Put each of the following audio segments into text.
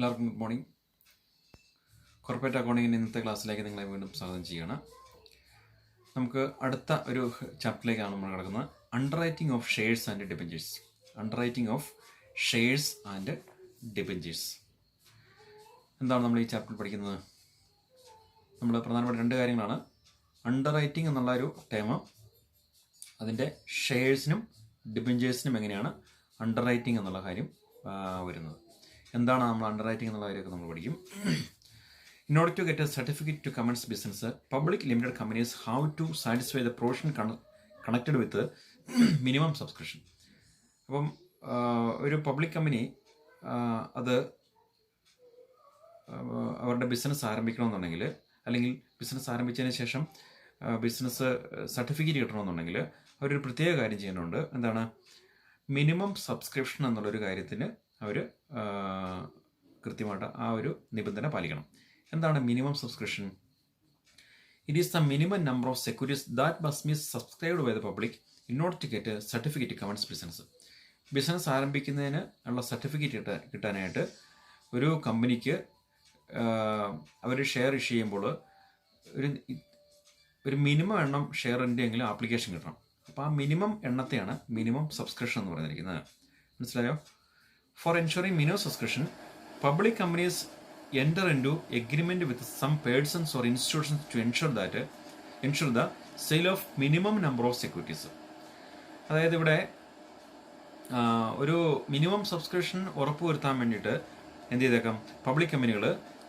എല്ലാവർക്കും good morning. Corporate അക്കൗണ്ടിങ്ങിൻ്റെ ഇന്നത്തെ ക്ലാസ്സിലേക്ക് നിങ്ങളെ വീണ്ടും സ്വാഗതം ചെയ്യുകയാണ്. നമുക്ക് അടുത്ത ഒരു ചാപ്റ്ററിലേക്കാണ് നമ്മൾ കിടക്കുന്നത്. Underwriting of shares and debentures. Underwriting of shares and debentures എന്താണ് നമ്മൾ ഈ ചാപ്റ്ററിൽ പഠിക്കുന്നത്? നമ്മൾ പ്രധാനപ്പെട്ട രണ്ട് കാര്യങ്ങളാണ്. അണ്ടർറൈറ്റിംഗ് എന്നുള്ള ഒരു ടേം, അതിൻ്റെ ഷെയർസിനും ഡിബഞ്ചേഴ്സിനും എങ്ങനെയാണ് അണ്ടർറൈറ്റിംഗ് എന്നുള്ള കാര്യം വരുന്നത്. എന്താണ് നമ്മൾ അണ്ടർറൈറ്റിംഗ് എന്നുള്ള കാര്യമൊക്കെ നമ്മൾ പഠിക്കും. In order to get a certificate to commence business, public limited companies have to satisfy the provision connected with the minimum subscription. അപ്പം ഒരു പബ്ലിക് കമ്പനി അത് അവരുടെ ബിസിനസ് ആരംഭിക്കണമെന്നുണ്ടെങ്കിൽ, അല്ലെങ്കിൽ ബിസിനസ് ആരംഭിച്ചതിന് ശേഷം ബിസിനസ് സർട്ടിഫിക്കറ്റ് കിട്ടണമെന്നുണ്ടെങ്കിൽ അവരൊരു പ്രത്യേക കാര്യം ചെയ്യുന്നുണ്ട്. എന്താണ്? മിനിമം സബ്സ്ക്രിപ്ഷൻ എന്നുള്ളൊരു കാര്യത്തിന് അവർ കൃത്യമായിട്ട് ആ ഒരു നിബന്ധന പാലിക്കണം. എന്താണ് minimum subscription? It is the minimum number of securities that must be subscribed by the public in order to get certificate commence business. Business ആരംഭിക്കുന്നതിന് ഉള്ള സർട്ടിഫിക്കറ്റ് കിട്ടാനായിട്ട് ഒരു കമ്പനിക്ക് അവർ ഷെയർ ഇഷ്യൂ ചെയ്യുമ്പോൾ ഒരു മിനിമം എണ്ണം ഷെയറിൻ്റെ എങ്കിലും ആപ്ലിക്കേഷൻ കിട്ടണം. അപ്പോൾ ആ മിനിമം എണ്ണത്തെയാണ് മിനിമം സബ്സ്ക്രിപ്ഷൻ എന്ന് പറഞ്ഞിരിക്കുന്നത്. മനസ്സിലായോ? For ensuring minimum subscription, public companies enter into agreement with some persons or institutions to ensure the sale of minimum number of securities. അതായത് ഇവിടെ ഒരു മിനിമം സബ്സ്ക്രിപ്ഷൻ ഉറപ്പുവരുത്താൻ വേണ്ടിയിട്ട് എന്ത് ചെയ്തേക്കാം? പബ്ലിക് കമ്പനികൾ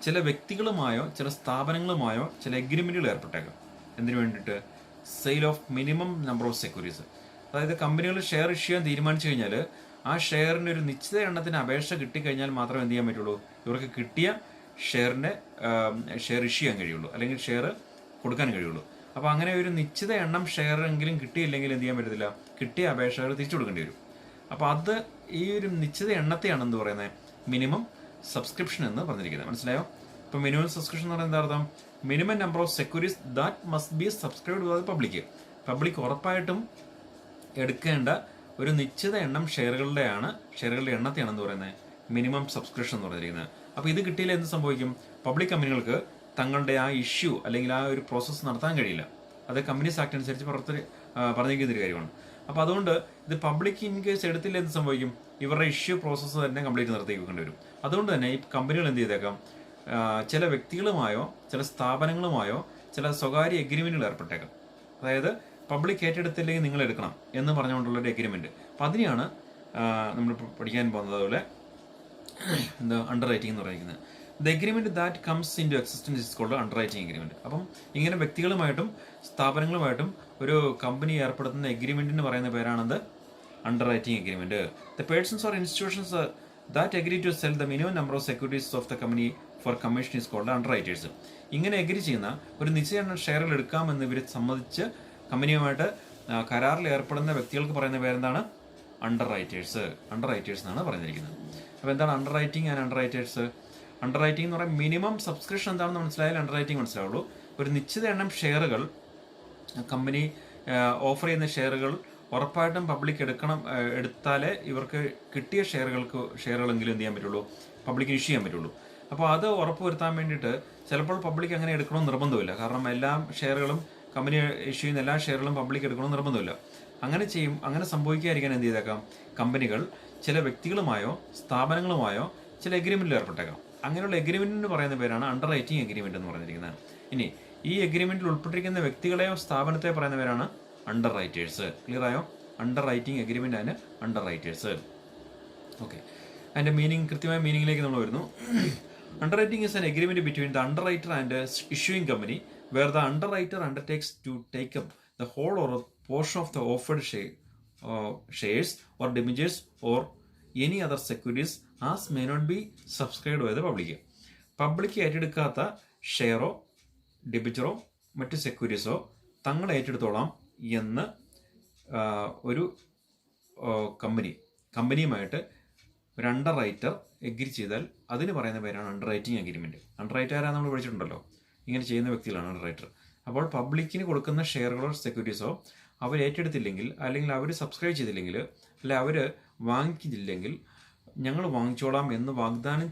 ചില വ്യക്തികളുമായോ ചില സ്ഥാപനങ്ങളുമായോ ചില എഗ്രിമെൻറ്റുകൾ ഏർപ്പെട്ടേക്കാം. എന്തിനു വേണ്ടിയിട്ട്? Sale of minimum number of securities. അതായത് കമ്പനികൾ ഷെയർ ഇഷ്യൂ ചെയ്യാൻ തീരുമാനിച്ചു കഴിഞ്ഞാൽ ആ ഷെയറിന് ഒരു നിശ്ചിത എണ്ണത്തിന് അപേക്ഷ കിട്ടിക്കഴിഞ്ഞാൽ മാത്രമേ എന്ത് ചെയ്യാൻ പറ്റുള്ളൂ? ഇവർക്ക് കിട്ടിയ ഷെയറിൻ്റെ ഷെയർ ഇഷ്യൂ ചെയ്യാൻ കഴിയുള്ളൂ, അല്ലെങ്കിൽ ഷെയർ കൊടുക്കാൻ കഴിയുള്ളൂ. അപ്പോൾ അങ്ങനെ ഒരു നിശ്ചിത എണ്ണം ഷെയർ എങ്കിലും കിട്ടിയില്ലെങ്കിൽ എന്ത് ചെയ്യാൻ പറ്റത്തില്ല? കിട്ടിയ അപേക്ഷകൾ തിരിച്ചു കൊടുക്കേണ്ടി വരും. അപ്പോൾ അത് ഈ ഒരു നിശ്ചിത എണ്ണത്തെയാണ് എന്ത് പറയുന്നത്? മിനിമം സബ്സ്ക്രിപ്ഷൻ എന്ന് പറഞ്ഞിരിക്കുന്നത്. മനസ്സിലായോ? ഇപ്പോൾ മിനിമം സബ്സ്ക്രിപ്ഷൻ എന്ന് പറയുന്നത് എന്താ അർത്ഥം? Minimum number of securities that must be subscribed by public. Public ഉറപ്പായിട്ടും എടുക്കേണ്ട ഒരു നിശ്ചിത എണ്ണം ഷെയറുകളുടെ എണ്ണത്തെയാണ് എന്ന് പറയുന്നത് മിനിമം സബ്സ്ക്രിപ്ഷൻ എന്ന് പറഞ്ഞിരിക്കുന്നത്. അപ്പോൾ ഇത് കിട്ടിയില്ല എന്ത് സംഭവിക്കും? പബ്ലിക് കമ്പനികൾക്ക് തങ്ങളുടെ ആ ഇഷ്യൂ അല്ലെങ്കിൽ ആ ഒരു പ്രോസസ്സ് നടത്താൻ കഴിയില്ല. അത് കമ്പനീസ് ആക്ട് അനുസരിച്ച് പറഞ്ഞിരിക്കുന്ന ഒരു കാര്യമാണ്. അപ്പോൾ അതുകൊണ്ട് ഇത് പബ്ലിക് ഇൻ കേസ് എടുത്തില്ല എന്ത് സംഭവിക്കും? ഇവരുടെ ഇഷ്യൂ പ്രോസസ്സ് തന്നെ കംപ്ലീറ്റ് നിർത്തി വെക്കേണ്ടി വരും. അതുകൊണ്ട് തന്നെ ഈ കമ്പനികൾ എന്ത് ചെയ്തേക്കാം? ചില വ്യക്തികളുമായോ ചില സ്ഥാപനങ്ങളുമായോ ചില സ്വകാര്യ എഗ്രിമെൻറ്റുകൾ ഏർപ്പെട്ടേക്കാം. അതായത് പബ്ലിക് ഏറ്റെടുത്തില്ലെങ്കിൽ നിങ്ങൾ എടുക്കണം എന്ന് പറഞ്ഞുകൊണ്ടുള്ളൊരു എഗ്രിമെൻറ്റ്. അപ്പം അതിനെയാണ് നമ്മൾ പഠിക്കാൻ പോകുന്നത്. അതുപോലെ എന്താ അണ്ടർറൈറ്റിംഗ് എന്ന് പറയുന്നത്? The agreement that comes into existence is called underwriting agreement. അപ്പം ഇങ്ങനെ വ്യക്തികളുമായിട്ടും സ്ഥാപനങ്ങളുമായിട്ടും ഒരു കമ്പനി ഏർപ്പെടുത്തുന്ന എഗ്രിമെൻറ്റിന് പറയുന്ന പേരാണത് underwriting agreement. The persons or institutions that agree to sell the minimum number of securities of the company for commission is called underwriters. ഇങ്ങനെ എഗ്രി ചെയ്യുന്ന ഒരു നിശ്ചയ ഷെയറുകൾ എടുക്കാമെന്ന് ഇവർ സമ്മതിച്ച് കമ്പനിയുമായിട്ട് കരാറിൽ ഏർപ്പെടുന്ന വ്യക്തികൾക്ക് പറയുന്ന പേരെന്താണ്? അണ്ടർറൈറ്റേഴ്സ് എന്നാണ് പറഞ്ഞിരിക്കുന്നത്. അപ്പോൾ എന്താണ് അണ്ടർറൈറ്റിംഗ് ആൻഡ് അണ്ടർറൈറ്റേഴ്സ്? അണ്ടർറൈറ്റിംഗ് എന്ന് പറയുമ്പോൾ മിനിമം സബ്സ്ക്രിപ്ഷൻ എന്താണെന്ന് മനസ്സിലായാൽ അണ്ടർറൈറ്റിംഗ് മനസ്സിലാവുള്ളൂ. ഒരു നിശ്ചിത എണ്ണം ഷെയറുകൾ കമ്പനി ഓഫർ ചെയ്യുന്ന ഷെയറുകൾ ഉറപ്പായിട്ടും പബ്ലിക് എടുത്താലേ ഇവർക്ക് കിട്ടിയ ഷെയറുകളെങ്കിലും എന്ത് ചെയ്യാൻ പറ്റുള്ളൂ? പബ്ലിക്കിന് ഇഷ്യൂ ചെയ്യാൻ പറ്റുള്ളൂ. അപ്പോൾ അത് ഉറപ്പുവരുത്താൻ വേണ്ടിയിട്ട് ചിലപ്പോൾ പബ്ലിക് അങ്ങനെ എടുക്കണമെന്ന് നിർബന്ധമില്ല. കാരണം എല്ലാ ഷെയറുകളും കമ്പനി ഇഷ്യൂ ചെയ്യുന്ന എല്ലാ ഷെയറുകളും പബ്ലിക് എടുക്കണമെന്ന് നിർബന്ധമില്ല. അങ്ങനെ സംഭവിക്കാതിരിക്കാൻ എന്ത് ചെയ്തേക്കാം? കമ്പനികൾ ചില വ്യക്തികളുമായോ സ്ഥാപനങ്ങളുമായോ ചില എഗ്രിമെൻറ്റിൽ ഏർപ്പെട്ടേക്കാം. അങ്ങനെയുള്ള എഗ്രിമെൻറ്റിന് പറയുന്ന പേരാണ് അണ്ടർറൈറ്റിംഗ് എഗ്രിമെൻറ്റ് എന്ന് പറഞ്ഞിരിക്കുന്നത്. ഇനി ഈ എഗ്രിമെൻറ്റിൽ ഉൾപ്പെട്ടിരിക്കുന്ന വ്യക്തികളെയോ സ്ഥാപനത്തെയോ പറയുന്ന പേരാണ് അണ്ടർറൈറ്റേഴ്സ്. ക്ലിയർ ആയോ? അണ്ടർറൈറ്റിംഗ് എഗ്രിമെൻറ്റ് ആൻഡ് അണ്ടർറൈറ്റേഴ്സ്. ഓക്കെ, അതിൻ്റെ കൃത്യമായ മീനിങ്ങിലേക്ക് നമ്മൾ വരുന്നു. Underwriting is an agreement between the underwriter and a issuing company where the underwriter undertakes to take up the whole or a portion of the offered shares or debentures or any other securities as may not be subscribed by the public. Public ഏറ്റെടുക്കാത്ത ഷെയറോ ഡെബിച്ചറോ മറ്റ് സെക്യൂരിറ്റീസോ തങ്ങൾ ഏറ്റെടുത്തോളാം എന്ന് ഒരു കമ്പനിയുമായിട്ട് ഒരു underwriter agree ചെയ്താൽ അതിന് പറയുന്ന പേരാണ് അണ്ടർറൈറ്റിംഗ് എഗ്രിമെൻറ്റ്. അണ്ടർറൈറ്റർ ആരാ നമ്മൾ പഠിച്ചിട്ടുണ്ടല്ലോ, ഇങ്ങനെ ചെയ്യുന്ന വ്യക്തികളാണ് അണ്ടർറൈറ്റർ. അപ്പോൾ പബ്ലിക്കിന് കൊടുക്കുന്ന ഷെയറുകളോ സെക്യൂരിറ്റീസോ അവർ ഏറ്റെടുത്തില്ലെങ്കിൽ, അല്ലെങ്കിൽ അവർ സബ്സ്ക്രൈബ് ചെയ്തില്ലെങ്കിൽ, അല്ലെ അവർ വാങ്ങിക്കുന്നില്ലെങ്കിൽ ഞങ്ങൾ വാങ്ങിച്ചോളാം എന്ന് വാഗ്ദാനം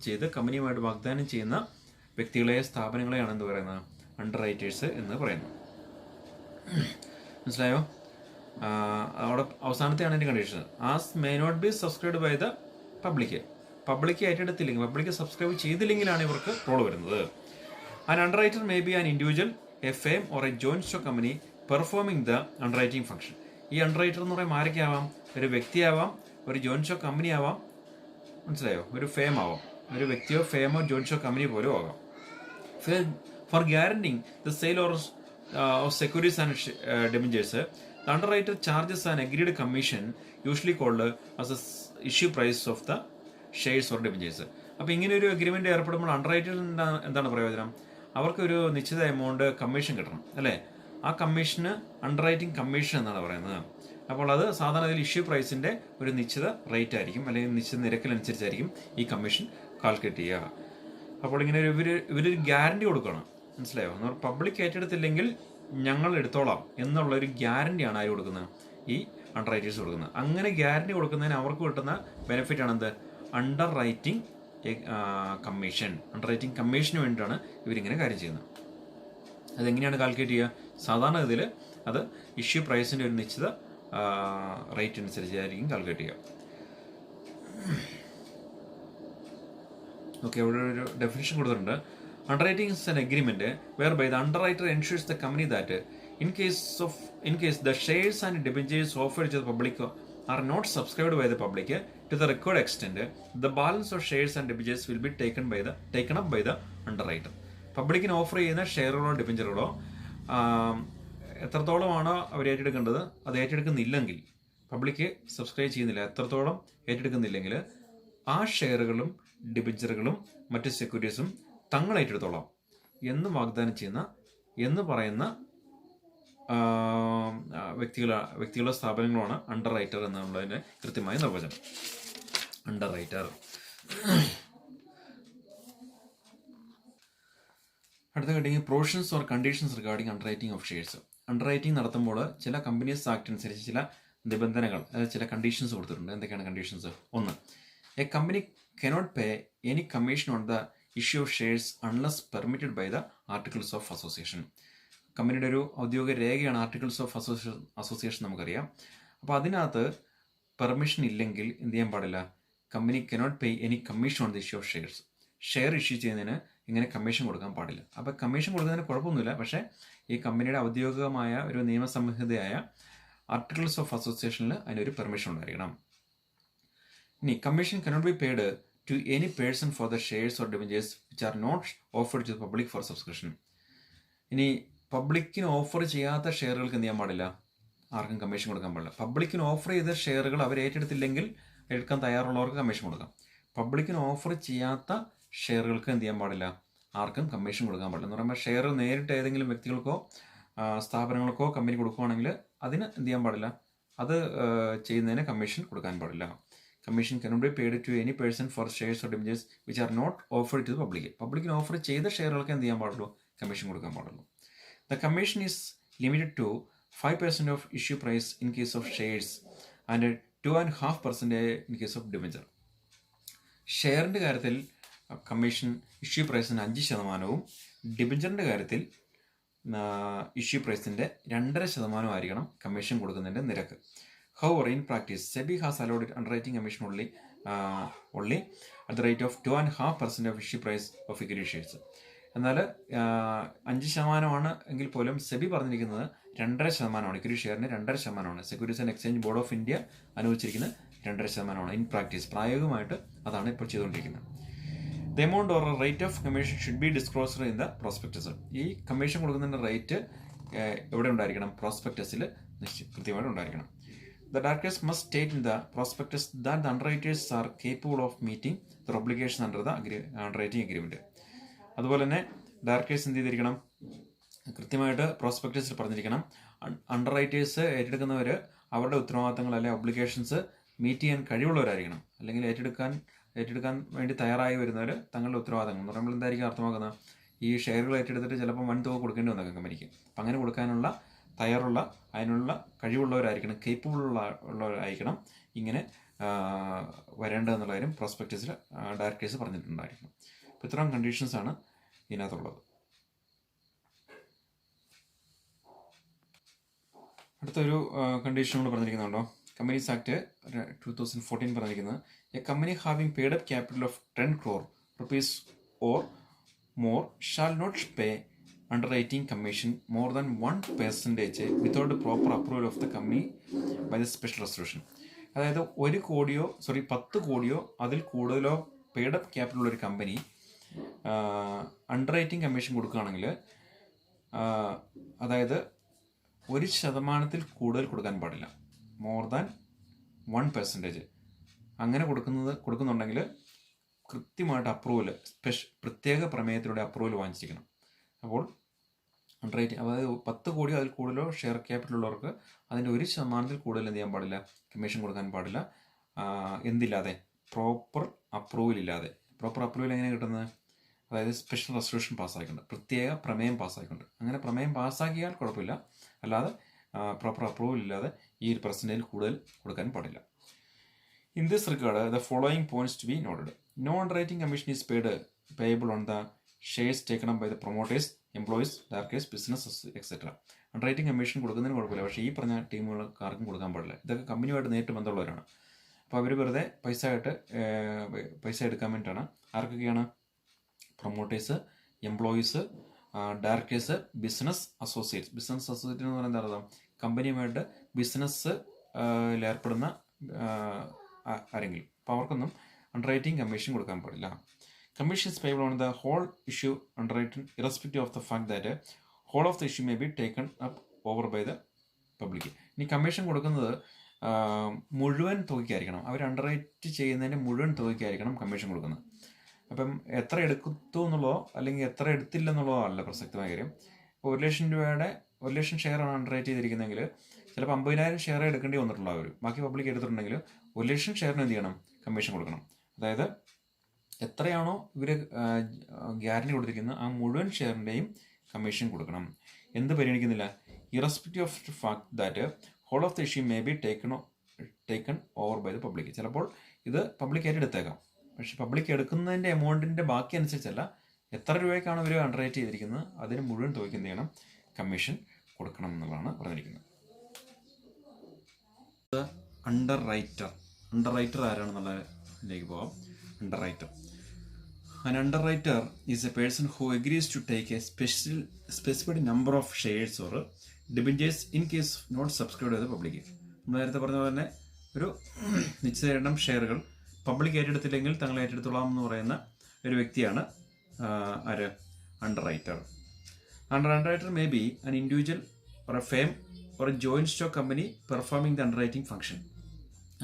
ചെയ്ത് കമ്പനിയുമായിട്ട് വാഗ്ദാനം ചെയ്യുന്ന വ്യക്തികളെ, സ്ഥാപനങ്ങളെയാണ് എന്ത് പറയുന്നത്, അണ്ടർ റൈറ്റേഴ്സ് എന്ന് പറയുന്നത്. മനസ്സിലായോ? അവിടെ അവസാനത്തെയാണ് എൻ്റെ condition. As may not be subscribed by the public ഏറ്റെടുത്തില്ലെങ്കിൽ, പബ്ലിക് സബ്സ്ക്രൈബ് ചെയ്തില്ലെങ്കിലാണ് ഇവർക്ക് റോൾ വരുന്നത്. An underwriter may be an individual, a firm or a joint stock company performing the underwriting function. ഈ underwriter എന്ന് പറയുമ്പോൾ ആരൊക്കെയാവാം? ഒരു വ്യക്തിയാവാം, ഒരു joint stock company ആവാം, മനസ്സിലായോ? ഒരു ഫേം ആവാം, ഒരു വ്യക്തിയോ ഫേമോ ജോയിന്റ് സ്റ്റോക്ക് കമ്പനി പോലും ആകാം. For guaranteeing the sale or of securities and debentures, the underwriter charges an agreed commission, usually called as the issue price of the shares or debentures. അപ്പോൾ ഇങ്ങനെ ഒരു അഗ്രിമെന്റ് ഏർപ്പെടുമ്പോൾ അണ്ടർറൈറ്ററിന് എന്താണ് പ്രയോജനം? അവർക്കൊരു നിശ്ചിത എമൗണ്ട് കമ്മീഷൻ കിട്ടണം, അല്ലേ? ആ കമ്മീഷന് അണ്ടർറൈറ്റിംഗ് കമ്മീഷൻ എന്നാണ് പറയുന്നത്. അപ്പോൾ അത് സാധാരണ ഇതിൽ ഇഷ്യൂ പ്രൈസിന്റെ ഒരു നിശ്ചിത റേറ്റ് ആയിരിക്കും, അല്ലെങ്കിൽ നിശ്ചിത നിരക്കിനനുസരിച്ചായിരിക്കും ഈ കമ്മീഷൻ കാൽക്കുലേറ്റ് ചെയ്യുക. അപ്പോൾ ഇങ്ങനെ ഇവരൊരു ഗ്യാരണ്ടി കൊടുക്കണം, മനസ്സിലായോ? എന്ന് പറഞ്ഞാൽ പബ്ലിക് ഏറ്റെടുത്തില്ലെങ്കിൽ ഞങ്ങൾ എടുത്തോളാം എന്നുള്ളൊരു ഗ്യാരണ്ടിയാണ് ആര് കൊടുക്കുന്നത്? ഈ അണ്ടർ റൈറ്റേഴ്സ് കൊടുക്കുന്നത്. അങ്ങനെ ഗ്യാരണ്ടി കൊടുക്കുന്നതിന് അവർക്ക് കിട്ടുന്ന ബെനിഫിറ്റ് ആണ് എന്ത്? Under writing commission. Under writing commission വേണ്ടിയിട്ടാണ് ഇവരിങ്ങനെ കാര്യം ചെയ്യുന്നത്. അതെങ്ങനെയാണ് കാൽക്കുലേറ്റ് ചെയ്യുക? സാധാരണ ഇതിൽ അത് ഇഷ്യൂ പ്രൈസിൻ്റെ ഒരു നിശ്ചിത റേറ്റ് അനുസരിച്ചായിരിക്കും കാൽക്കുലേറ്റ് ചെയ്യുക. ഓക്കെ, അവിടെ ഒരു ഡെഫിനിഷൻ കൊടുത്തിട്ടുണ്ട്. Underwriting is an agreement whereby the underwriter ensures the company that in case the shares and debentures offered to the public are not subscribed by the public to the required extent, the balance of shares and debentures will be taken up by the underwriter. പബ്ലിക്കിന് offer ചെയ്യുന്ന ഷെയറുകളോ ഡിബഞ്ചറുകളോ എത്രത്തോളമാണോ അവർ ഏറ്റെടുക്കേണ്ടത് അത് ഏറ്റെടുക്കുന്നില്ലെങ്കിൽ, public subscribe ചെയ്യുന്നില്ല, എത്രത്തോളം ഏറ്റെടുക്കുന്നില്ലെങ്കിൽ ആ ഷെയറുകളും ഡിബഞ്ചറുകളും മറ്റ് സെക്യൂരിറ്റീസും തങ്ങൾ ഏറ്റെടുത്തോളാം എന്ന് വാഗ്ദാനം ചെയ്യുന്ന എന്ന് പറയുന്ന വ്യക്തികളോ സ്ഥാപനങ്ങളാണ് അണ്ടർ റൈറ്റർ എന്നുള്ളതിൻ്റെ കൃത്യമായ നിർവചനം. Underwriter. അടുത്ത കണ്ടിങ് provisions or conditions regarding underwriting of shares. Underwriting നടത്തുമ്പോൾ ചില കമ്പനീസ് ആക്ട് അനുസരിച്ച് ചില നിബന്ധനകൾ, അതായത് ചില കണ്ടീഷൻസ് കൊടുത്തിട്ടുണ്ട്. എന്തൊക്കെയാണ് conditions? 1. A company cannot pay any commission on the issue of shares unless permitted by the articles of association. കമ്പനിയുടെ ഒരു ഔദ്യോഗിക രേഖയാണ് ആർട്ടിക്കിൾസ് ഓഫ് അസോസിയേഷൻ, നമുക്കറിയാം. അപ്പോൾ അതിനകത്ത് പെർമിഷൻ ഇല്ലെങ്കിൽ എന്ത് ചെയ്യാൻ പാടില്ല? Company cannot pay any commission on the issue of shares. Share issue ചെയ്യുന്നതിന് ഇങ്ങനെ കമ്മീഷൻ കൊടുക്കാൻ പാടില്ല. അപ്പോൾ കമ്മീഷൻ കൊടുക്കുന്നതിന് കുഴപ്പമൊന്നുമില്ല, പക്ഷേ ഈ കമ്പനിയുടെ ഔദ്യോഗികമായ ഒരു നിയമസംഹിതയായ ആർട്ടിക്കിൾസ് ഓഫ് അസോസിയേഷനിൽ അതിനൊരു പെർമിഷൻ ഉണ്ടായിരിക്കണം. ഇനി commission cannot be paid to any person for the shares or debentures which are not offered to the public for subscription. ഇനി പബ്ലിക്കിന് ഓഫർ ചെയ്യാത്ത ഷെയറുകൾക്ക് എന്ത് ചെയ്യാൻ പാടില്ല? ആർക്കും കമ്മീഷൻ കൊടുക്കാൻ പാടില്ല. പബ്ലിക്കിന് ഓഫർ ചെയ്ത ഷെയറുകൾ അവർ ഏറ്റെടുത്തില്ലെങ്കിൽ എടുക്കാൻ തയ്യാറുള്ളവർക്ക് കമ്മീഷൻ കൊടുക്കാം. പബ്ലിക്കിന് ഓഫർ ചെയ്യാത്ത ഷെയറുകൾക്ക് എന്ത് ചെയ്യാൻ പാടില്ല? ആർക്കും കമ്മീഷൻ കൊടുക്കാൻ പാടില്ല. എന്ന് പറയുമ്പോൾ ഷെയർ നേരിട്ട് ഏതെങ്കിലും വ്യക്തികൾക്കോ സ്ഥാപനങ്ങൾക്കോ കമ്പനി കൊടുക്കുകയാണെങ്കിൽ അതിന് എന്ത് ചെയ്യാൻ പാടില്ല? അത് ചെയ്യുന്നതിന് കമ്മീഷൻ കൊടുക്കാൻ പാടില്ല. Commission cannot be paid to any person for shares or debentures which are not offered to the public. പബ്ലിക്കിന് ഓഫർ ചെയ്ത ഷെയറുകൾക്ക് എന്ത് ചെയ്യാൻ പാടുള്ളൂ? കമ്മീഷൻ കൊടുക്കാൻ പാടുള്ളൂ. The commission is limited to 5% of issue price in case of shares and 2.5% in case of debenture. ഷെയറിൻ്റെ കാര്യത്തിൽ commission issue പ്രൈസിന് 5%, ഡിബഞ്ചറിൻ്റെ കാര്യത്തിൽ ഇഷ്യൂ പ്രൈസിൻ്റെ 2.5% ആയിരിക്കണം കമ്മീഷൻ കൊടുക്കുന്നതിൻ്റെ നിരക്ക്. However, in practice, SEBI has allowed underwriting commission only at the rate of 2.5% of issue price of equity shares. എന്നാൽ 5% എങ്കിൽ പോലും SEBI പറഞ്ഞിരിക്കുന്നത് 2.5%. Equity ഷെയറിന് 2.5%. Securities and exchange board of India അനുവദിച്ചിരിക്കുന്നത് 2.5%. ഇൻ പ്രാക്ടീസ്, പ്രായോഗികമായിട്ട് അതാണ് ഇപ്പോൾ ചെയ്തുകൊണ്ടിരിക്കുന്നത്. The amount or rate of commission should be disclosed in the prospectus. ഈ കമ്മീഷൻ കൊടുക്കുന്നതിൻ്റെ റേറ്റ് എവിടെ ഉണ്ടായിരിക്കണം? പ്രോസ്പെക്ടസിൽ കൃത്യമായിട്ട് ഉണ്ടായിരിക്കണം. The directors must state in the prospectus that the underwriters are capable of meeting their obligation under the underwriting agreement. അതുപോലെ തന്നെ directors എന്ത് ചെയ്തിരിക്കണം? കൃത്യമായിട്ട് പ്രോസ്പെക്ടസിൽ പറഞ്ഞിരിക്കണം. അണ്ടർറൈറ്റേഴ്സ് ഏറ്റെടുക്കുന്നവർ അവരുടെ ഉത്തരവാദിത്തങ്ങൾ അല്ലെങ്കിൽ ഒബ്ലിഗേഷൻസ് മീറ്റ് ചെയ്യാൻ കഴിവുള്ളവരായിരിക്കണം. അല്ലെങ്കിൽ ഏറ്റെടുക്കാൻ വേണ്ടി തയ്യാറായി വരുന്നവർ തങ്ങളുടെ ഉത്തരവാദിത്തങ്ങൾ എന്ന് പറയുമ്പോൾ എന്തായിരിക്കും അർത്ഥമാക്കുന്നത്? ഈ ഷെയറുകൾ ഏറ്റെടുത്തിട്ട് ചിലപ്പോൾ വൻ തുക കൊടുക്കേണ്ടി വന്നേക്കാം കമ്പനിക്ക്. അപ്പം അങ്ങനെ കൊടുക്കാനുള്ള അതിനുള്ള കഴിവുള്ളവരായിരിക്കണം, കേപ്പബിൾ ഉള്ളവരായിരിക്കണം ഇങ്ങനെ വരേണ്ടതെന്നുള്ള കാര്യം പ്രോസ്പെക്ടസിൽ ഡയറക്ടേഴ്സ് പറഞ്ഞിട്ടുണ്ടായിരിക്കണം. അപ്പോൾ ഇത്രയും കണ്ടീഷൻസാണ് ഇതിനകത്തുള്ളത്. അടുത്തൊരു കണ്ടീഷൻ നമ്മൾ പറഞ്ഞിരിക്കുന്നുണ്ടോ, കമ്പനീസ് ആക്ട് 2014 പറഞ്ഞിരിക്കുന്നത്, a company having paid up capital of 10 crore rupees or more shall not pay underwriting commission more than 1% without proper approval of the company by the special resolution. അതായത് 10 കോടിയോ അതിൽ കൂടുതലോ paid up capital ഉള്ള ഒരു company അണ്ടർറൈറ്റിംഗ് commission കൊടുക്കുകയാണെങ്കിൽ, അതായത് 1% കൂടുതൽ കൊടുക്കാൻ പാടില്ല, മോർ ദാൻ 1%. അങ്ങനെ കൊടുക്കുന്നുണ്ടെങ്കിൽ കൃത്യമായിട്ട് അപ്രൂവൽ, പ്രത്യേക പ്രമേയത്തിലൂടെ അപ്രൂവൽ വാങ്ങിച്ചിരിക്കണം. അപ്പോൾ അണ്ടർറൈറ്റിംഗ്, അതായത് 10 കോടിയോ അതിൽ കൂടുതലോ ഷെയർ ക്യാപിറ്റൽ ഉള്ളവർക്ക് അതിൻ്റെ 1% കൂടുതൽ എന്ത് ചെയ്യാൻ പാടില്ല, കമ്മീഷൻ കൊടുക്കാൻ പാടില്ല. എന്തില്ലാതെ, പ്രോപ്പർ അപ്രൂവൽ ഇല്ലാതെ. പ്രോപ്പർ അപ്രൂവൽ എങ്ങനെ കിട്ടുന്നത്, അതായത് സ്പെഷ്യൽ റെസൊല്യൂഷൻ പാസ്സാക്കിയിട്ടുണ്ട്, പ്രത്യേക പ്രമേയം പാസ്സാക്കിയിട്ടുണ്ട്. അങ്ങനെ പ്രമേയം പാസ്സാക്കിയാൽ കുഴപ്പമില്ല, അല്ലാതെ പ്രോപ്പർ അപ്രൂവൽ ഇല്ലാതെ ഈ 1% കൂടുതൽ കൊടുക്കാൻ പാടില്ല. In this regard the following points to be noted. No underwriting commission is payable on the shares taken up by the promoters, employees, directors, business etcetera. Underwriting commission കൊടുക്കുന്നതിന് കുഴപ്പമില്ല, പക്ഷേ ഈ പറഞ്ഞ ടീമുകൾക്കാർക്കും കൊടുക്കാൻ പാടില്ല. ഇതൊക്കെ കമ്പനിയുമായിട്ട് നേരിട്ട് ബന്ധമുള്ളവരാണ്. അപ്പോൾ അവർ വെറുതെ പൈസ എടുക്കാൻ വേണ്ടിയിട്ടാണ്. ആർക്കൊക്കെയാണ്? Promoters, employees, directors, business associates. Business associate എന്ന് പറയുന്നത് എന്താ, കമ്പനിയുമായിട്ട് ബിസിനസ് ഏർപ്പെടുന്ന ആരെങ്കിലും. അപ്പോൾ അവർക്കൊന്നും അണ്ടർറൈറ്റിംഗ് കമ്മീഷൻ കൊടുക്കാൻ പാടില്ല. Commission is payable on the whole issue underwritten, irrespective of the fact that whole of the issue may be taken up over by the public. ഇനി കമ്മീഷൻ കൊടുക്കുന്നത് മുഴുവൻ തുകയ്ക്കായിരിക്കണം. അവർ അണ്ടർറൈറ്റ് ചെയ്യുന്നതിൻ്റെ മുഴുവൻ തുകയ്ക്കായിരിക്കണം കമ്മീഷൻ കൊടുക്കുന്നത്. അപ്പം എത്ര എടുത്തു എന്നുള്ളതോ അല്ലെങ്കിൽ എത്ര എടുത്തില്ലെന്നുള്ളതോ അല്ല പ്രസക്തമായ കാര്യം. ഇപ്പോൾ 1,00,000 ഷെയറാണ് അണ്ടർറൈറ്റ് ചെയ്തിരിക്കുന്നതെങ്കിൽ ചിലപ്പോൾ 50,000 ഷെയർ എടുക്കേണ്ടി വന്നിട്ടുള്ള അവർ, ബാക്കി പബ്ലിക് എടുത്തിട്ടുണ്ടെങ്കിൽ 1,00,000 ഷെയറിന് എന്ത് ചെയ്യണം, കമ്മീഷൻ കൊടുക്കണം. അതായത് എത്രയാണോ ഇവർ ഗ്യാരണ്ടി കൊടുത്തിരിക്കുന്നത് ആ മുഴുവൻ ഷെയറിൻ്റെയും കമ്മീഷൻ കൊടുക്കണം. എന്ത് പരിഗണിക്കുന്നില്ല, irrespective of the fact that whole of the issue may be taken over by the public. ചിലപ്പോൾ ഇത് പബ്ലിക്കായിട്ട് എടുത്തേക്കാം, പക്ഷെ പബ്ലിക് എടുക്കുന്നതിൻ്റെ എമൗണ്ടിൻ്റെ ബാക്കി അനുസരിച്ചല്ല, എത്ര രൂപയ്ക്കാണ് ഇവർ അണ്ടർറൈറ്റ് ചെയ്തിരിക്കുന്നത് അതിന് മുഴുവൻ തുകയ്ക്ക് എന്ത് ചെയ്യണം, കമ്മീഷൻ കൊടുക്കണം എന്നുള്ളതാണ് പറഞ്ഞിരിക്കുന്നത്. അണ്ടർറൈറ്റർ ആരാണെന്നുള്ളതിലേക്ക് പോകാം. An underwriter is a person who agrees to take a specified number of shares or debentures in case not subscribed by the public. നമ്മൾ നേരത്തെ പറഞ്ഞ പോലെ ഒരു നിശ്ചിത എണ്ണം ഷെയറുകൾ പബ്ലിക് ഏറ്റെടുത്തില്ലെങ്കിൽ തങ്ങൾ ഏറ്റെടുത്തോളാം എന്ന് പറയുന്ന ഒരു വ്യക്തിയാണ് ആര്, underwriter. Underwriter may be an individual or a firm or a joint stock company performing the underwriting function.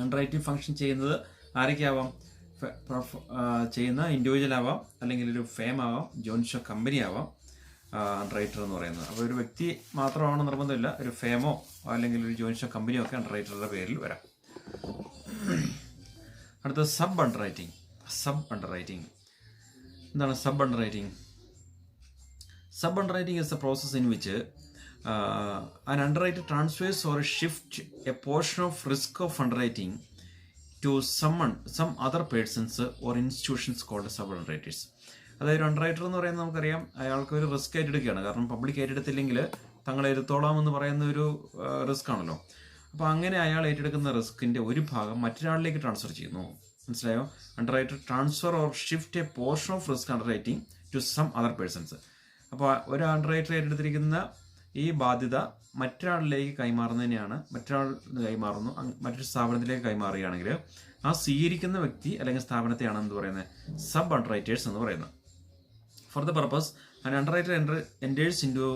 Underwriting function ചെയ്യുന്നത് ആരൊക്കെയാവാം, ചെയ്യുന്ന ഇൻഡിവിജ്വൽ ആവാം, അല്ലെങ്കിൽ ഒരു ഫേം ആവാം, ജോയിന്റ് സ്റ്റോക്ക് കമ്പനി ആവാം അണ്ടർറൈറ്റർ എന്ന് പറയുന്നത്. അപ്പോൾ ഒരു വ്യക്തി മാത്രമാണെന്ന് നിർബന്ധമില്ല, ഒരു ഫേമോ അല്ലെങ്കിൽ ഒരു ജോയിന്റ് സ്റ്റോക്ക് കമ്പനിയോ ഒക്കെ അണ്ടർറൈറ്ററുടെ പേരിൽ വരാം. അടുത്ത സബ് അണ്ടർറൈറ്റിംഗ്. എന്താണ് sub അണ്ടർറൈറ്റിംഗ്? Sub underwriting is a process in which an underwriter transfers or shifts a portion of risk of underwriting to some other persons or institutions called sub underwriters. അതായത് ഒരു underwriter എന്ന് പറയുന്നത് നമുക്കറിയാം, അയാൾക്ക് ഒരു റിസ്ക് ഏറ്റെടുക്കുകയാണ്. കാരണം public ഏറ്റെടുത്തില്ലെങ്കിൽ തങ്ങളെ എടുത്തോളാം എന്ന് പറയുന്ന ഒരു റിസ്ക് ആണല്ലോ. അപ്പോൾ അങ്ങനെ അയാൾ ഏറ്റെടുക്കുന്ന റിസ്കിൻ്റെ ഒരു ഭാഗം മറ്റൊരാളിലേക്ക് ട്രാൻസ്ഫർ ചെയ്യുന്നു. മനസ്സിലായോ? Underwriter transfer or shift a portion of risk underwriting to some other persons. അപ്പോൾ ഒരു അണ്ടർറൈറ്റർ ഏറ്റെടുത്തിരിക്കുന്ന ഈ ബാധ്യത മറ്റൊരാളിലേക്ക് കൈമാറുന്നതിനെയാണ്, മറ്റൊരു സ്ഥാപനത്തിലേക്ക് കൈമാറുകയാണെങ്കിൽ ആ സ്വീകരിക്കുന്ന വ്യക്തി അല്ലെങ്കിൽ സ്ഥാപനത്തെയാണ് എന്ത് പറയുന്നത്, സബ് അണ്ടർറൈറ്റേഴ്സ് എന്ന് പറയുന്നത്. Four the purpose an underwriter enters into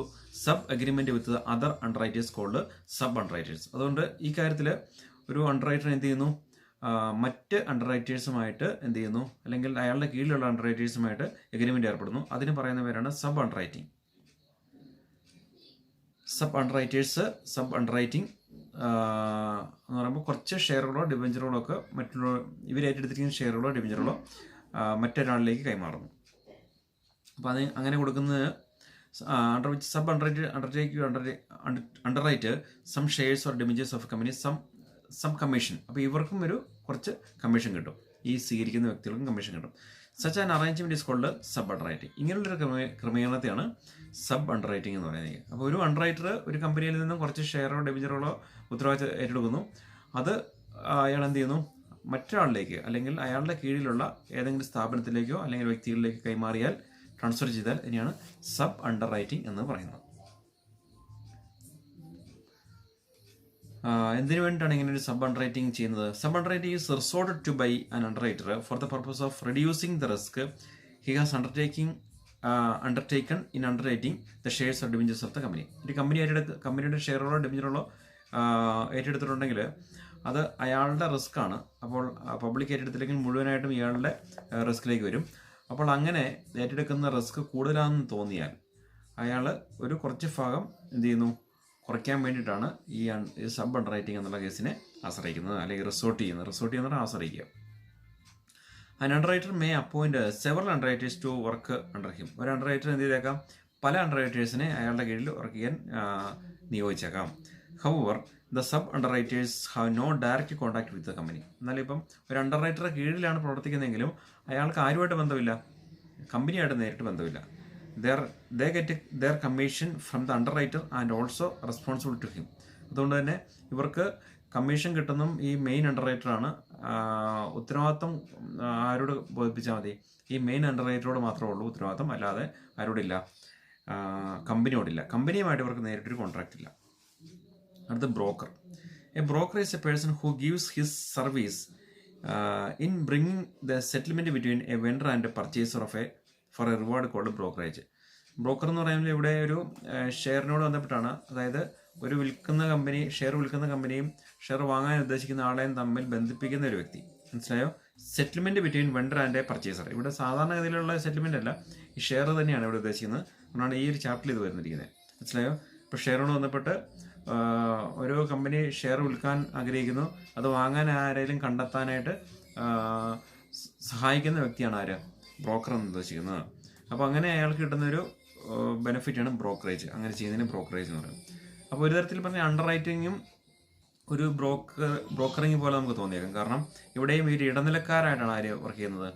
sub agreement with the other underwriters called sub underwriters. അതുകൊണ്ട് ഈ കാര്യത്തിൽ ഒരു അണ്ടർറൈറ്റർ എന്ത് ചെയ്യുന്നു, മറ്റ് അണ്ടർറൈറ്റേഴ്സുമായിട്ട് എന്ത് ചെയ്യുന്നു, അല്ലെങ്കിൽ അയാളുടെ കീഴിലുള്ള അണ്ടർറൈറ്റേഴ്സുമായിട്ട് എഗ്രിമെന്റ് ഏർപ്പെടുന്നു. അതിന് പറയുന്ന പേരാണ് സബ് അണ്ടർറൈറ്റിംഗ്. സബ് അണ്ടർറൈറ്റിംഗ് എന്ന് പറയുമ്പോൾ കുറച്ച് ഷെയറുകളോ ഡിബഞ്ചറുകളോ ഒക്കെ മറ്റുള്ള ഇവർ ഏറ്റെടുത്തിരിക്കുന്ന ഷെയറുകളോ ഡിബഞ്ചറുകളോ മറ്റൊരാളിലേക്ക് കൈമാറുന്നു. അപ്പോൾ അത് അങ്ങനെ കൊടുക്കുന്നത് sub underwrite some shares or debentures of company some commission. അപ്പോൾ ഇവർക്കും ഒരു കുറച്ച് കമ്മീഷൻ കിട്ടും, ഈ സ്വീകരിക്കുന്ന വ്യക്തികൾക്കും കമ്മീഷൻ കിട്ടും. Such an arrangement is called sub underwriting. ഇങ്ങനെയുള്ളൊരു ക്രമീകരണത്തെയാണ് സബ് അണ്ടർ റൈറ്റിംഗ് എന്ന് പറയുന്നത്. അപ്പോൾ ഒരു അണ്ടർ റൈറ്റർ ഒരു കമ്പനിയിൽ നിന്നും കുറച്ച് ഷെയറോ ഡെബിഞ്ചറുകളോ ഉത്തരവാദിത്തം ഏറ്റെടുക്കുന്നു. അത് അയാൾ എന്ത് ചെയ്യുന്നു, മറ്റൊരാളിലേക്ക് അല്ലെങ്കിൽ അയാളുടെ കീഴിലുള്ള ഏതെങ്കിലും സ്ഥാപനത്തിലേക്കോ അല്ലെങ്കിൽ വ്യക്തികളിലേക്ക് കൈമാറിയാൽ, ട്രാൻസ്ഫർ ചെയ്താൽ ഇതിനെയാണ് സബ് അണ്ടർ റൈറ്റിംഗ് എന്ന് പറയുന്നത്. എന്തിനു വേണ്ടിയിട്ടാണ് ഇങ്ങനെ ഒരു സബ് അണ്ടർ റൈറ്റിംഗ് ചെയ്യുന്നത്? Sub underwriting is resorted to by an underwriter for the purpose of reducing the risk he has undertaken in underwriting the shares or debentures of the company. ഒരു കമ്പനിയുടെ ഷെയറുകളോ ഡിബഞ്ചറുകളോ ഏറ്റെടുത്തിട്ടുണ്ടെങ്കിൽ അത് അയാളുടെ റിസ്ക്കാണ്. അപ്പോൾ public ഏറ്റെടുത്തില്ലെങ്കിൽ മുഴുവനായിട്ടും ഇയാളുടെ റിസ്കിലേക്ക് വരും. അപ്പോൾ അങ്ങനെ ഏറ്റെടുക്കുന്ന റിസ്ക് കൂടുതലാണെന്ന് തോന്നിയാൽ അയാൾ ഒരു കുറച്ച് ഭാഗം എന്ത് ചെയ്യുന്നു, കുറയ്ക്കാൻ വേണ്ടിയിട്ടാണ് ഈ സബ് അണ്ടർ റൈറ്റിംഗ് എന്നുള്ള കേസിനെ ആശ്രയിക്കുന്നത്, അല്ലെങ്കിൽ റിസോർട്ട് ചെയ്യുന്നത് ആശ്രയിക്കുക. An underwriter may appoint several underwriters to work under him. ഒരു അണ്ടർ റൈറ്റർ എന്ത് ചെയ്തേക്കാം, പല അണ്ടർ റൈറ്റേഴ്സിനെ അയാളുടെ കീഴിൽ വർക്ക് ചെയ്യാൻ നിയോഗിച്ചേക്കാം. However the sub underwriters have no direct contact with the company. എന്നാലും ഇപ്പം ഒരു അണ്ടർ റൈറ്ററുടെ കീഴിലാണ് പ്രവർത്തിക്കുന്നതെങ്കിലും അയാൾക്ക് ആരുമായിട്ട് ബന്ധമില്ല, കമ്പനിയായിട്ട് നേരിട്ട് ബന്ധമില്ല. they get their commission from the underwriter and also responsible to him. അതുകൊണ്ട് തന്നെ ഇവർക്ക് കമ്മീഷൻ കിട്ടുന്നതും ഈ മെയിൻ അണ്ടർ റൈറ്ററാണ്. ഉത്തരവാദിത്വം ആരോട് ബോധിപ്പിച്ചാൽ മതി, ഈ മെയിൻ അണ്ടർ റൈറ്ററോട് മാത്രമേ ഉള്ളൂ ഉത്തരവാദിത്വം, അല്ലാതെ ആരോടില്ല, കമ്പനിയോടില്ല. കമ്പനിയുമായിട്ട് ഇവർക്ക് നേരിട്ടൊരു കോൺട്രാക്റ്റ് ഇല്ല. അടുത്ത broker. A broker is a person who gives his service in bringing the settlement between a vendor and purchaser of a for a reward called brokerage. Broker എന്ന് പറയുമ്പോൾ ഇവിടെ ഒരു ഷെയറിനോട് ബന്ധപ്പെട്ടാണ്. അതായത് ഒരു ഷെയർ വിൽക്കുന്ന കമ്പനിയും ഷെയർ വാങ്ങാൻ ഉദ്ദേശിക്കുന്ന ആളെയും തമ്മിൽ ബന്ധിപ്പിക്കുന്ന ഒരു വ്യക്തി. മനസ്സിലായോ? Settlement between vendor and A purchaser. ഇവിടെ സാധാരണഗതിയിലുള്ള സെറ്റിൽമെൻ്റ് അല്ല, ഈ ഷെയർ തന്നെയാണ് ഇവിടെ ഉദ്ദേശിക്കുന്നത്. അതുകൊണ്ടാണ് ഈ ഒരു ചാപ്റ്ററിൽ ഇത് വരുന്നിരിക്കുന്നത്. മനസ്സിലായോ? ഇപ്പോൾ ഷെയറിനോട് ബന്ധപ്പെട്ട് ഒരു കമ്പനി ഷെയർ വിൽക്കാൻ ആഗ്രഹിക്കുന്നു, അത് വാങ്ങാൻ ആരെങ്കിലും കണ്ടെത്താനായിട്ട് സഹായിക്കുന്ന വ്യക്തിയാണ് ആര്? ബ്രോക്കർ എന്ന് ഉദ്ദേശിക്കുന്നത്. അപ്പോൾ അങ്ങനെ അയാൾക്ക് കിട്ടുന്നൊരു ബെനിഫിറ്റാണ് ബ്രോക്കറേജ്. അങ്ങനെ ചെയ്യുന്നതിന് ബ്രോക്കറേജ് എന്ന് പറയും. അപ്പോൾ ഒരു തരത്തിൽ പറഞ്ഞാൽ അണ്ടർ റൈറ്റിങ്ങും ഒരു ബ്രോക്കറിങ് പോലെ നമുക്ക് തോന്നിയേക്കും. കാരണം ഇവിടെയും ഒരു ഇടനിലക്കാരായിട്ടാണ് ആര് വർക്ക് ചെയ്യുന്നത്.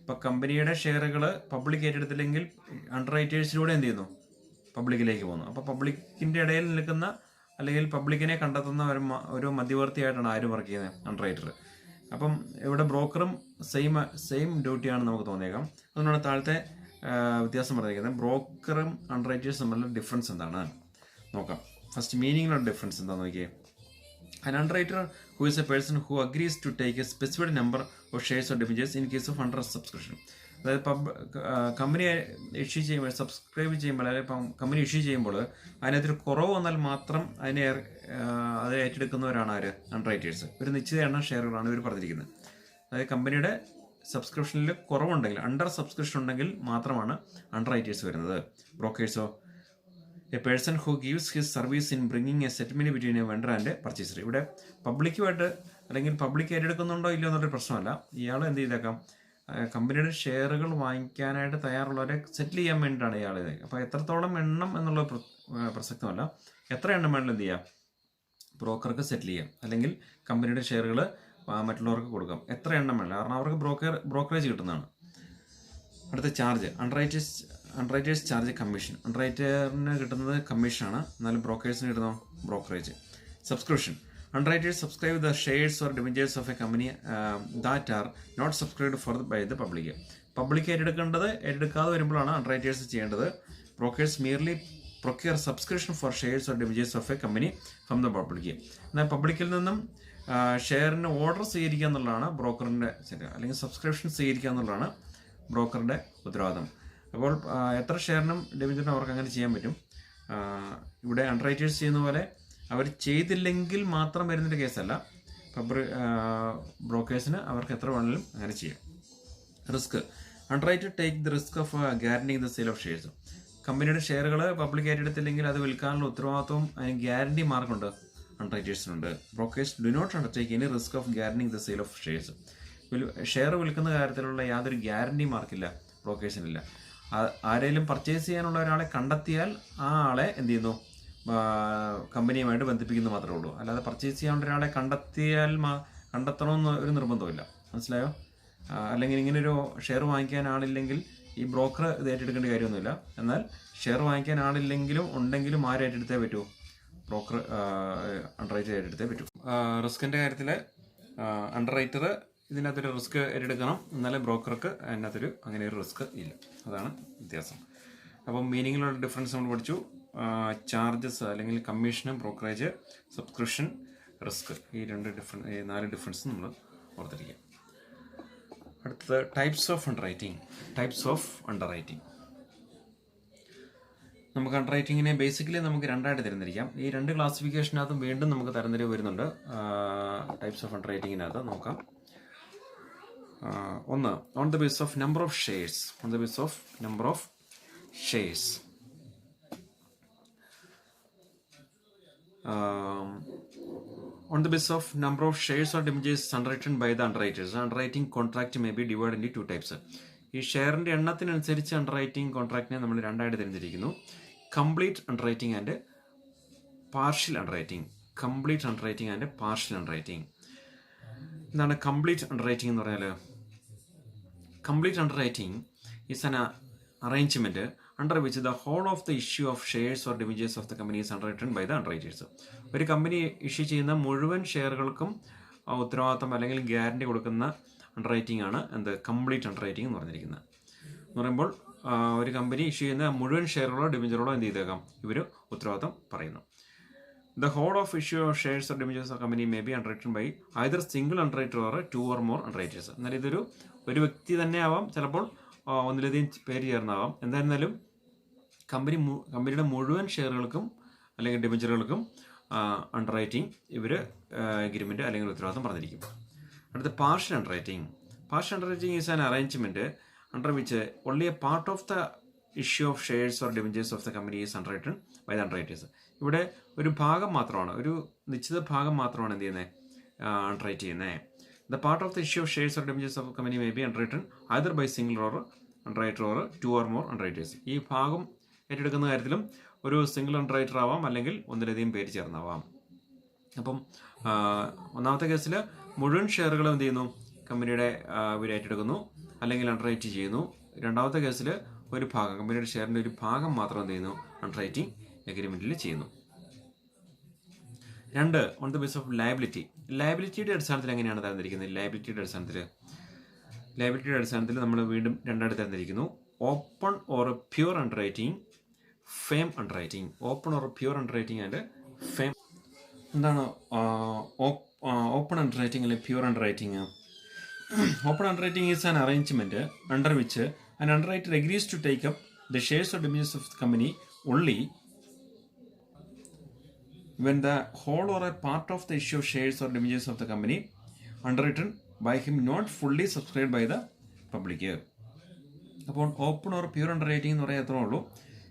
ഇപ്പോൾ കമ്പനിയുടെ ഷെയറുകൾ പബ്ലിക് ഏറ്റെടുത്തില്ലെങ്കിൽ അണ്ടർ റൈറ്റേഴ്സിലൂടെ എന്ത് ചെയ്യുന്നു, പബ്ലിക്കിലേക്ക് പോകുന്നു. അപ്പോൾ പബ്ലിക്കിൻ്റെ ഇടയിൽ നിൽക്കുന്ന അല്ലെങ്കിൽ പബ്ലിക്കിനെ കണ്ടെത്തുന്ന ഒരു മധ്യവർത്തിയായിട്ടാണ് ആര് വർക്ക് ചെയ്യുന്നത്? Under writer. അപ്പം ഇവിടെ ബ്രോക്കറും സെയിം ഡ്യൂട്ടിയാണ് നമുക്ക് തോന്നിയേക്കാം. അതുകൊണ്ടാണ് താഴത്തെ വ്യത്യാസം പറഞ്ഞിരിക്കുന്നത്. ബ്രോക്കറും അണ്ടർ റൈറ്റേഴ്സും തമ്മിലുള്ള ഡിഫറൻസ് എന്താണ് നോക്കാം. ഫസ്റ്റ് മീനിങ്ങിലുള്ള ഡിഫറൻസ് എന്താണെന്ന് നോക്കിയേ. An underwriter who is a person who agrees to take a specified number of shares or debentures in case of under subscription. അതായത് കമ്പനി ഇഷ്യൂ ചെയ്യുമ്പോൾ, സബ്സ്ക്രൈബ് ചെയ്യുമ്പോൾ, അല്ലെങ്കിൽ കമ്പനി ഇഷ്യൂ ചെയ്യുമ്പോൾ അതിനകത്തൊരു കുറവ് വന്നാൽ മാത്രം അത് ഏറ്റെടുക്കുന്നവരാണ് ആര്? Under writers. ഒരു നിശ്ചിത എണ്ണം ഷെയറുകളാണ് ഇവർ പറഞ്ഞിരിക്കുന്നത്. അതായത് കമ്പനിയുടെ സബ്സ്ക്രിപ്ഷനിൽ കുറവുണ്ടെങ്കിൽ, അണ്ടർ സബ്സ്ക്രിപ്ഷൻ ഉണ്ടെങ്കിൽ മാത്രമാണ് അണ്ടർ റൈറ്റേഴ്സ് വരുന്നത്. ബ്രോക്കേഴ്സോ a person who gives his service in bringing a settlement between a vendor and purchaser. ഇവിടെ പബ്ലിക്കുമായിട്ട് അല്ലെങ്കിൽ പബ്ലിക് ഏറ്റെടുക്കുന്നുണ്ടോ ഇല്ലയോ എന്നുള്ളൊരു പ്രശ്നമല്ല. ഇയാൾ എന്ത് ചെയ്തേക്കാം, കമ്പനിയുടെ ഷെയറുകൾ വാങ്ങിക്കാനായിട്ട് തയ്യാറുള്ളവരെ സെറ്റിൽ ചെയ്യാൻ വേണ്ടിയിട്ടാണ് ഇയാൾ ഇത്. അപ്പോൾ എത്രത്തോളം എണ്ണം എന്നുള്ള പ്രസക്തമല്ല, എത്ര എണ്ണം വേണമെങ്കിലും എന്ത് ചെയ്യാം, ബ്രോക്കർക്ക് സെറ്റിൽ ചെയ്യാം, അല്ലെങ്കിൽ കമ്പനിയുടെ ഷെയറുകൾ മറ്റുള്ളവർക്ക് കൊടുക്കാം. എത്ര എണ്ണം വേണം, കാരണം അവർക്ക് ബ്രോക്കറേജ് കിട്ടുന്നതാണ്. അടുത്ത charge. Underwriters charge commission. അണ്ടർ റൈറ്ററിന് കിട്ടുന്നത് കമ്മീഷനാണ്, എന്നാലും ബ്രോക്കേഴ്സിന് കിട്ടുന്ന brokerage. Subscription. Underwriters subscribe the shares or debentures of a company that are not subscribed for by the public. Public ഏറ്റെടുക്കാതെ വരുമ്പോഴാണ് അണ്ടർറൈറ്റേഴ്സ് ചെയ്യേണ്ടത്. Brokers merely procure subscription for shares or debentures of a company from the public. എന്നാൽ പബ്ലിക്കിൽ നിന്നും ഷെയറിന് order സ്വീകരിക്കുക എന്നുള്ളതാണ് ബ്രോക്കറിൻ്റെ, അല്ലെങ്കിൽ subscription സ്വീകരിക്കുക എന്നുള്ളതാണ് ബ്രോക്കറിൻ്റെ ഉത്തരവാദിത്തം. അപ്പോൾ എത്ര ഷെയറിനും ഡിബഞ്ചറിനും അവർക്ക് അങ്ങനെ ചെയ്യാൻ പറ്റും. ഇവിടെ അണ്ടർറൈറ്റേഴ്സ് ചെയ്യുന്ന പോലെ അവർ ചെയ്തില്ലെങ്കിൽ മാത്രം വരുന്നൊരു കേസല്ല. ബ്രോക്കേഴ്സിന് അവർക്ക് എത്ര വേണമെങ്കിലും അങ്ങനെ ചെയ്യാം. Risk. Underwriter take the risk of guaranteeing the sale of shares. കമ്പനിയുടെ ഷെയറുകൾ പബ്ലിക് ഏറ്റെടുത്തില്ലെങ്കിൽ അത് വിൽക്കാനുള്ള ഉത്തരവാദിത്വം അതിന് ഗ്യാരണ്ടി മാർക്കുണ്ട് അണ്ടർറൈറ്റേഴ്സിനുണ്ട്. Brokers do not undertake any risk of guaranteeing the sale of shares. Share വിൽക്കുന്ന കാര്യത്തിലുള്ള യാതൊരു ഗ്യാരണ്ടി മാർക്കില്ല ബ്രോക്കേഴ്സിനില്ല. ആരെങ്കിലും പർച്ചേസ് ചെയ്യാനുള്ള ഒരാളെ കണ്ടെത്തിയാൽ ആ ആളെ എന്ത് ചെയ്യുന്നു, കമ്പനിയുമായിട്ട് ബന്ധിപ്പിക്കുന്നത് മാത്രമേ ഉള്ളൂ. അല്ലാതെ പർച്ചേസ് ചെയ്യാനുള്ള ഒരാളെ കണ്ടെത്തണമെന്ന് ഒരു നിർബന്ധമില്ല. മനസ്സിലായോ? അല്ലെങ്കിൽ ഇങ്ങനൊരു ഷെയർ വാങ്ങിക്കാൻ ആളില്ലെങ്കിൽ ഈ ബ്രോക്കർ ഇത് ഏറ്റെടുക്കേണ്ട കാര്യമൊന്നുമില്ല. എന്നാൽ ഷെയർ വാങ്ങിക്കാൻ ആളില്ലെങ്കിലും ഉണ്ടെങ്കിലും ആര് ഏറ്റെടുത്തേ പറ്റൂ? ബ്രോക്കർ അണ്ടർ റൈറ്റർ ഏറ്റെടുത്തേ പറ്റൂ. റിസ്കിൻ്റെ കാര്യത്തിൽ അണ്ടർ റൈറ്റർ ഇതിനകത്തൊരു റിസ്ക് ഏറ്റെടുക്കണം, എന്നാലും ബ്രോക്കർക്ക് അതിനകത്തൊരു അങ്ങനെ ഒരു റിസ്ക് ഇല്ല. അതാണ് വ്യത്യാസം. അപ്പം മീനിങ്ങിലുള്ള ഡിഫറൻസ് നമ്മൾ പഠിച്ചു. ചാർജസ് അല്ലെങ്കിൽ കമ്മീഷനും ബ്രോക്കറേജ്, സബ്സ്ക്രിപ്ഷൻ, റിസ്ക്, ഈ 4 ഡിഫറൻസ് നമ്മൾ ഓർത്തിരിക്കുക. അടുത്തത് ടൈപ്സ് ഓഫ് അണ്ടർ റൈറ്റിംഗ്. നമുക്ക് അണ്ടർ റൈറ്റിങ്ങിനെ ബേസിക്കലി നമുക്ക് 2ആയിട്ട് തരംതിരിക്കാം. ഈ 2 ക്ലാസിഫിക്കേഷനകത്തും വീണ്ടും നമുക്ക് തരംതിരിവ് വരുന്നുണ്ട്. ടൈപ്സ് ഓഫ് അണ്ടർ റൈറ്റിങ്ങിനകത്ത് നോക്കാം. ഒന്ന്, on the base of number of shares. On the basis of number of shares or damages underwritten by the underwriters, underwriting contract may be divided into 2 types. ഈ ഷെയറിന്റെ എണ്ണത്തിനനുസരിച്ച് അണ്ടർറൈറ്റിംഗ് കോൺട്രാക്റ്റിനെ നമ്മൾ 2ആയിട്ട് തിരിച്ചിരിക്കുന്നു. Complete underwriting and partial underwriting. എന്താണ് complete underwriting എന്ന് പറഞ്ഞാൽ? Complete underwriting is an arrangement under which the whole of the issue of shares or damages of the company is underwritten by the underwriters. ഒരു company issue ചെയ്യുന്ന മുഴുവൻ ഷെയറുകൾക്കും ഉത്തരവാദിത്തം അല്ലെങ്കിൽ guarantee കൊടുക്കുന്ന അണ്ടർറൈറ്റിംഗ് ആണ് എന്ത്? കംപ്ലീറ്റ് അണ്ടർറൈറ്റിംഗ് എന്ന് പറഞ്ഞിരിക്കുന്നത്. എന്ന് പറയുമ്പോൾ ഒരു കമ്പനി ഇഷ്യൂ ചെയ്യുന്ന മുഴുവൻ ഷെയറുകളോ ഡിബഞ്ചറുകളോ എന്ത് ചെയ്തേക്കാം? ഇവർ ഉത്തരവാദിത്തം പറയുന്നു. The whole of issue of shares or damages of company may be underwritten by either single underwriter or 2 or more underwriters. എന്നാൽ ഇതൊരു വ്യക്തി തന്നെ ആവാം, ചിലപ്പോൾ ഒന്നിലധികം പേര് ചേർന്നാവാം. എന്തായിരുന്നാലും കമ്പനിയുടെ മുഴുവൻ ഷെയറുകൾക്കും അല്ലെങ്കിൽ ഡിബഞ്ചറുകൾക്കും അണ്ടർറൈറ്റിംഗ് ഇവർ എഗ്രിമെൻറ്റ് അല്ലെങ്കിൽ ഉത്തരവാദിത്തം പറഞ്ഞിരിക്കും. അടുത്ത partial underwriting is an arrangement under which only a part of the issue of shares or debentures of the company is underwritten by the underwriters. ഇവിടെ ഒരു ഭാഗം മാത്രമാണ്, ഒരു നിശ്ചിത ഭാഗം മാത്രമാണ് എന്ത് ചെയ്യുന്നത്? അണ്ടർറൈറ്റ് ചെയ്യുന്നത്. The part of the issue of shares or damages of a company may be underwritten either by single or underwriter or 2 or more underwriters. ഈ ഭാഗം ഏറ്റെടുക്കുന്ന കാര്യത്തിലും ഒരു സിംഗിൾ അണ്ടർറൈറ്റർ ആവാം, അല്ലെങ്കിൽ ഒന്നിലധികം പേര് ചേർന്നാവാം. അപ്പം ഒന്നാമത്തെ കേസിൽ മുഴുവൻ ഷെയറുകളും എന്ത് ചെയ്യുന്നു? കമ്പനിയുടെ ഇവർ ഏറ്റെടുക്കുന്നു അല്ലെങ്കിൽ അണ്ടർറൈറ്റ് ചെയ്യുന്നു. രണ്ടാമത്തെ കേസിൽ ഒരു ഭാഗം, കമ്പനിയുടെ ഷെയറിൻ്റെ ഒരു ഭാഗം മാത്രം എന്ത് ചെയ്യുന്നു? അണ്ടർറൈറ്റിംഗ് എഗ്രിമെൻറ്റിൽ ചെയ്യുന്നു. 2, ഓൺ ദ ബേസ് ഓഫ് ലയബിലിറ്റിയുടെ അടിസ്ഥാനത്തിൽ എങ്ങനെയാണ് തരംതിരിക്കുന്നത്? ലയബിലിറ്റിയുടെ അടിസ്ഥാനത്തിൽ നമ്മൾ വീണ്ടും 2ആയിട്ട് തരംതിരിക്കുന്നു. Open or pure underwriting, firm underwriting. Open or pure underwriting and firm. എന്താണ് ഓപ്പൺ അണ്ടർറൈറ്റിംഗ് അല്ലെങ്കിൽ pure underwriting? Open underwriting is an arrangement under which an underwriter agrees to take up the shares or damages of the company only when the whole or a part of the issue of shares or damages of the company underwritten by him not fully subscribed by the public. അപ്പോൾ open or pure അണ്ടർറൈറ്റിംഗ് എന്ന് പറയാൻ അത്രേ ഉള്ളൂ.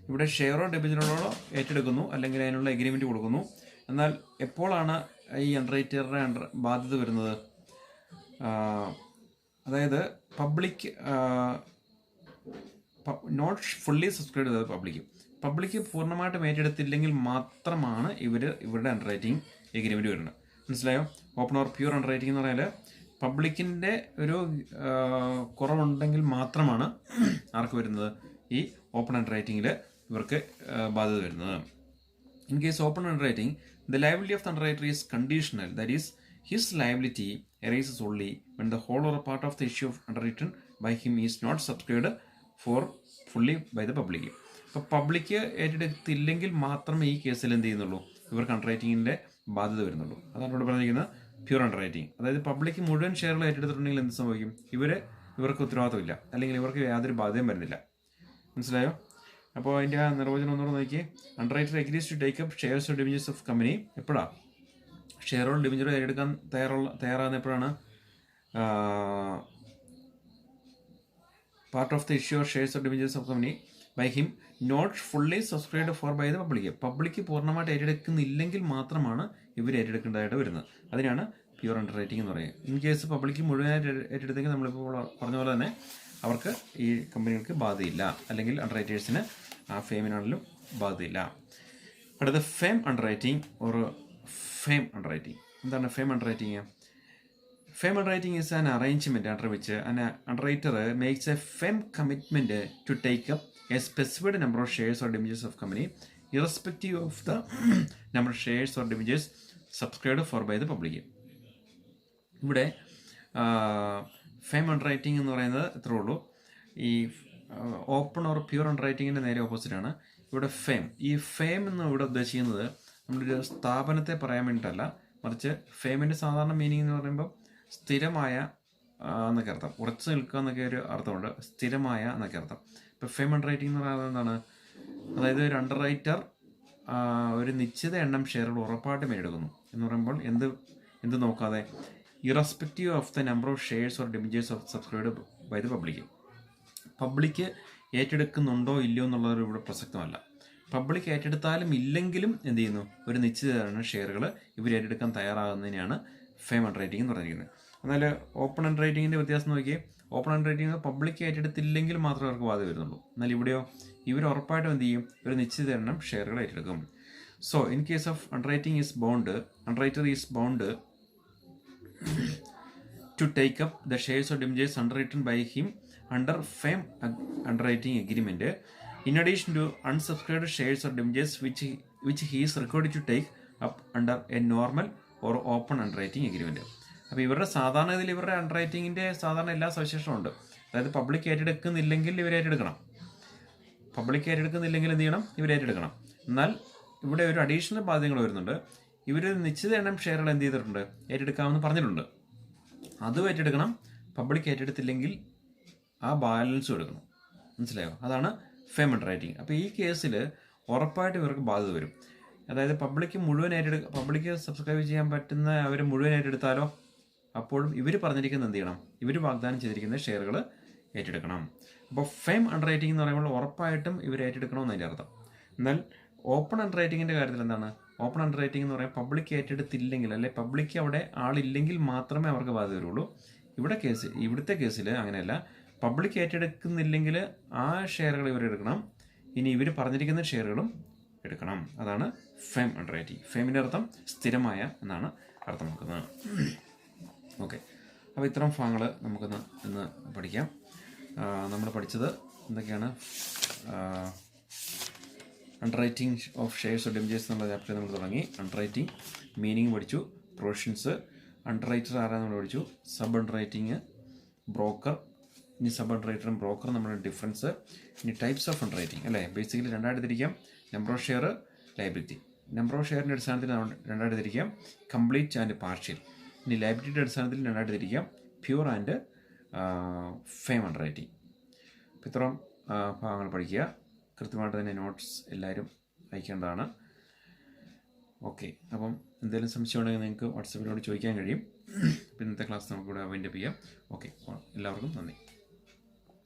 ഇവിടെ ഷെയറോ ഡെബിറ്ററോ ഏറ്റെടുക്കുന്നു അല്ലെങ്കിൽ അതിനുള്ള agreement കൊടുക്കുന്നു. എന്നാൽ എപ്പോഴാണ് ഈ അണ്ടർറൈറ്ററുടെ ബാധ്യത വരുന്നത്? അതായത് പബ്ലിക് നോട്ട് ഫുള്ളി സബ്സ്ക്രൈബ് ചെയ്തത് പബ്ലിക് പൂർണ്ണമായിട്ടും ഏറ്റെടുത്തില്ലെങ്കിൽ മാത്രമാണ് ഇവരുടെ അണ്ടർറൈറ്റിംഗ് എഗ്രിമെൻറ്റ് വരുന്നത്. മനസ്സിലായോ? ഓപ്പൺ ഓർ പ്യൂർ അണ്ടർറൈറ്റിംഗ് എന്ന് പറഞ്ഞാൽ പബ്ലിക്കിൻ്റെ ഒരു കുറവുണ്ടെങ്കിൽ മാത്രമാണ് ആർക്ക് വരുന്നത്? ഈ ഓപ്പൺ അണ്ടർറൈറ്റിംഗിൽ ഇവർക്ക് ബാധ്യത വരുന്നത്. In case open underwriting, the liability of the underwriter is conditional. That is his liability arises only when the whole or a part of the issue of underwritten by him is not subscribed for fully by the public. അപ്പോൾ public ഏറ്റെടുത്തില്ലെങ്കിൽ മാത്രമേ ഈ കേസിൽ എന്ത് ചെയ്യുന്നുള്ളൂ? ഇവർക്ക് അണ്ടർറൈറ്റിങ്ങിൻ്റെ ബാധ്യത വരുന്നുള്ളൂ. അതാണ് ഇവിടെ പറഞ്ഞിരിക്കുന്നത് പ്യൂർ അണ്ടർറൈറ്റിംഗ്. അതായത് പബ്ലിക്ക് മുഴുവൻ ഷെയറുകൾ ഏറ്റെടുത്തിട്ടുണ്ടെങ്കിൽ എന്ത് സംഭവിക്കും? ഇവർക്ക് ഉത്തരവാദിത്തമില്ല, അല്ലെങ്കിൽ ഇവർക്ക് യാതൊരു ബാധ്യതയും വരുന്നില്ല. മനസ്സിലായോ? അപ്പോൾ അതിൻ്റെ ആ നിർവചനം ഒന്നുകൂടെ നോക്കിയേ. Underwriter agrees to take up shares or debentures of company. എപ്പോഴാണ് ഷെയറോ ഡിബഞ്ചറോ ഏറ്റെടുക്കാൻ തയ്യാറാകുന്ന? എപ്പോഴാണ്? Part of the issue of shares or debentures of company by him not fully subscribed for by the public പൂർണ്ണമായിട്ട് ഏറ്റെടുക്കുന്നില്ലെങ്കിൽ മാത്രമാണ് ഇവർ ഏറ്റെടുക്കേണ്ടതായിട്ട് വരുന്നത്. അതിനാണ് പ്യൂർ അണ്ടർറൈറ്റിംഗ് എന്ന് പറയുന്നത്. ഇൻ കേസ് പബ്ലിക് മുഴുവനായിട്ട് ഏറ്റെടുത്തെങ്കിൽ നമ്മളിപ്പോൾ പറഞ്ഞ പോലെ തന്നെ അവർക്ക് ഈ കമ്പനികൾക്ക് ബാധ്യതയില്ല, അല്ലെങ്കിൽ അണ്ടർറൈറ്റേഴ്സിന് ആ ഫെയിമിനാണെങ്കിലും ബാധ്യതയില്ല. അടുത്ത firm underwriting or firm underwriting. എന്താണ് firm underwriting? Firm underwriting is an arrangement under which an underwriter makes a firm commitment to take up a specified number of shares or damages of company irrespective of the number of shares or damages subscribed for by the public. ഇവിടെ firm അണ്ടർറൈറ്റിംഗ് എന്ന് പറയുന്നത് ഇത്രേ ഉള്ളൂ. ഈ open or pure അണ്ടർറൈറ്റിങ്ങിൻ്റെ നേരെ ഓപ്പോസിറ്റാണ് ഇവിടെ firm. ഈ firm എന്ന് ഇവിടെ ഉദ്ദേശിക്കുന്നത് നമ്മളൊരു സ്ഥാപനത്തെ പറയാൻ വേണ്ടിയിട്ടല്ല, മറിച്ച് ഫേമിൻ്റെ സാധാരണ മീനിങ് എന്ന് പറയുമ്പോൾ സ്ഥിരമായ എന്നൊക്കെ അർത്ഥം, ഉറച്ചു നിൽക്കുക എന്നൊക്കെ ഒരു അർത്ഥമുണ്ട്, സ്ഥിരമായ എന്നൊക്കെ അർത്ഥം. ഇപ്പോൾ ഫേം അണ്ടർറൈറ്റിംഗ് എന്ന് പറയുന്നത് എന്താണ്? അതായത് ഒരു അണ്ടർറൈറ്റർ ഒരു നിശ്ചിത എണ്ണം ഷെയറുകൾ ഉറപ്പായിട്ട് മേലെടുക്കുന്നു എന്ന് പറയുമ്പോൾ എന്ത് നോക്കാതെ irrespective of the number of shares or debentures of subscribed by the public ഏറ്റെടുക്കുന്നുണ്ടോ ഇല്ലയോ എന്നുള്ളത് ഇവിടെ പ്രസക്തമല്ല. പബ്ലിക് ഏറ്റെടുത്താലും ഇല്ലെങ്കിലും എന്ത് ചെയ്യുന്നു, ഒരു നിശ്ചിത എണ്ണം ഷെയറുകൾ ഇവർ ഏറ്റെടുക്കാൻ തയ്യാറാകുന്നതിനാണ് ഫേം അണ്ടർറൈറ്റിംഗ് എന്ന് പറഞ്ഞിരിക്കുന്നത്. എന്നാൽ ഓപ്പൺ അണ്ടർറൈറ്റിങ്ങിൻ്റെ വ്യത്യാസം നോക്കിയേ. ഓപ്പൺ അണ്ടർറൈറ്റിംഗ് പബ്ലിക് ഏറ്റെടുത്തില്ലെങ്കിൽ മാത്രമേ അവർക്ക് ബാധ്യത വരുന്നുള്ളൂ. എന്നാൽ ഇവിടെയോ ഇവർ ഉറപ്പായിട്ടും എന്ത് ചെയ്യും, ഒരു നിശ്ചിത എണ്ണം ഷെയറുകൾ ഏറ്റെടുക്കും. So in case of underwriter is bound to take up the shares or damages underwritten by him under firm underwriting agreement in addition to unsubscribed shares or damages which he is required to take up under a normal or open underwriting agreement. അപ്പോൾ ഇവരുടെ അണ്ടർറൈറ്റിങ്ങിൻ്റെ സാധാരണ എല്ലാ സവിശേഷതയുണ്ട്. അതായത് public ഏറ്റെടുക്കുന്നില്ലെങ്കിൽ ഇവർ ഏറ്റെടുക്കണം, എന്ത് ചെയ്യണം, ഇവർ ഏറ്റെടുക്കണം. എന്നാൽ ഇവിടെ ഒരു അഡീഷണൽ ബാധ്യതകൾ വരുന്നുണ്ട്. ഇവർ നിശ്ചിത എണ്ണം ഷെയറുകൾ എന്ത് ചെയ്തിട്ടുണ്ട്, ഏറ്റെടുക്കാമെന്ന് പറഞ്ഞിട്ടുണ്ട്. അതും ഏറ്റെടുക്കണം. പബ്ലിക് ഏറ്റെടുത്തില്ലെങ്കിൽ ആ ബാലൻസും എടുക്കണം. മനസ്സിലായോ? അതാണ് ഫേം അണ്ടർറൈറ്റിംഗ്. അപ്പോൾ ഈ കേസിൽ ഉറപ്പായിട്ട് ഇവർക്ക് ബാധ്യത വരും. അതായത് പബ്ലിക് സബ്സ്ക്രൈബ് ചെയ്യാൻ പറ്റുന്ന അവർ മുഴുവൻ ഏറ്റെടുത്താലോ, അപ്പോഴും ഇവർ പറഞ്ഞിരിക്കുന്നത് എന്ത് ചെയ്യണം, ഇവർ വാഗ്ദാനം ചെയ്തിരിക്കുന്ന ഷെയറുകൾ ഏറ്റെടുക്കണം. അപ്പോൾ ഫേം അണ്ടർറൈറ്റിംഗ് എന്ന് പറയുമ്പോൾ ഉറപ്പായിട്ടും ഇവർ ഏറ്റെടുക്കണമെന്ന് അതിൻ്റെ അർത്ഥം. എന്നാൽ ഓപ്പൺ അണ്ടർറൈറ്റിങ്ങിൻ്റെ കാര്യത്തിൽ എന്താണ്? ഓപ്പൺ അണ്ടർറൈറ്റിംഗ് എന്ന് പറയുമ്പോൾ പബ്ലിക് ഏറ്റെടുത്തില്ലെങ്കിൽ, അല്ലെ പബ്ലിക് അവിടെ ആളില്ലെങ്കിൽ മാത്രമേ അവർക്ക് ബാധ്യത വരുള്ളൂ. ഇവിടുത്തെ കേസിൽ അങ്ങനെയല്ല. പബ്ലിക് ഏറ്റെടുക്കുന്നില്ലെങ്കിൽ ആ ഷെയറുകൾ ഇവർ എടുക്കണം, ഇനി ഇവർ പറഞ്ഞിരിക്കുന്ന ഷെയറുകളും എടുക്കണം. അതാണ് ഫേം അണ്ടർറൈറ്റിംഗ്. ഫേമിൻ്റെ അർത്ഥം സ്ഥിരമായ എന്നാണ് അർത്ഥമാക്കുന്നത്. ഓക്കെ, അപ്പോൾ ഇത്തരം ഭാഗങ്ങൾ നമുക്കൊന്ന് ഇന്ന് പഠിക്കാം. നമ്മൾ പഠിച്ചത് എന്തൊക്കെയാണ്? അണ്ടർറൈറ്റിംഗ് ഓഫ് ഷെയർസ് ഓഫ് ഡെമേജസ് എന്നുള്ള ചാപ്റ്റർ നമ്മൾ തുടങ്ങി. അണ്ടർറൈറ്റിംഗ് മീനിങ് പഠിച്ചു, പ്രൊവിഷൻസ്, അണ്ടർറൈറ്റർ ആരാന്ന് നമ്മൾ പഠിച്ചു, സബ് അണ്ടർറൈറ്റിംഗ്, ബ്രോക്കർ. ഇനി സബ് അണ്ടർറൈറ്ററും ബ്രോക്കറും നമ്മുടെ ഡിഫറൻസ്. ഇനി ടൈപ്സ് ഓഫ് അണ്ടർറൈറ്റിംഗ് അല്ലേ, ബേസിക്കലി രണ്ടായിട്ട് തിരിക്കാം. Number of share, liability. Number of ഷെയറിൻ്റെ അടിസ്ഥാനത്തിൽ രണ്ടായിട്ട് തിരിക്കാം, കംപ്ലീറ്റ് ആൻഡ് പാർഷ്യൽ. ഇനി ലയബിലിറ്റിയുടെ അടിസ്ഥാനത്തിൽ രണ്ടായിട്ട് തിരിക്കാം, പ്യൂർ ആൻഡ് ഫേം അണ്ടർറൈറ്റിംഗ്. അപ്പോൾ ഇത്രയും ഭാഗങ്ങൾ പഠിക്കുക. കൃത്യമായിട്ട് തന്നെ നോട്ട്സ് എല്ലാവരും അയക്കേണ്ടതാണ്. ഓക്കെ, അപ്പം എന്തെങ്കിലും സംശയം ഉണ്ടെങ്കിൽ നിങ്ങൾക്ക് വാട്സപ്പിലൂടെ ചോദിക്കാൻ കഴിയും. ഇന്നത്തെ ക്ലാസ് നമുക്കിവിടെ വൈൻഡപ്പ് ചെയ്യാം. ഓക്കെ, എല്ലാവർക്കും നന്ദി.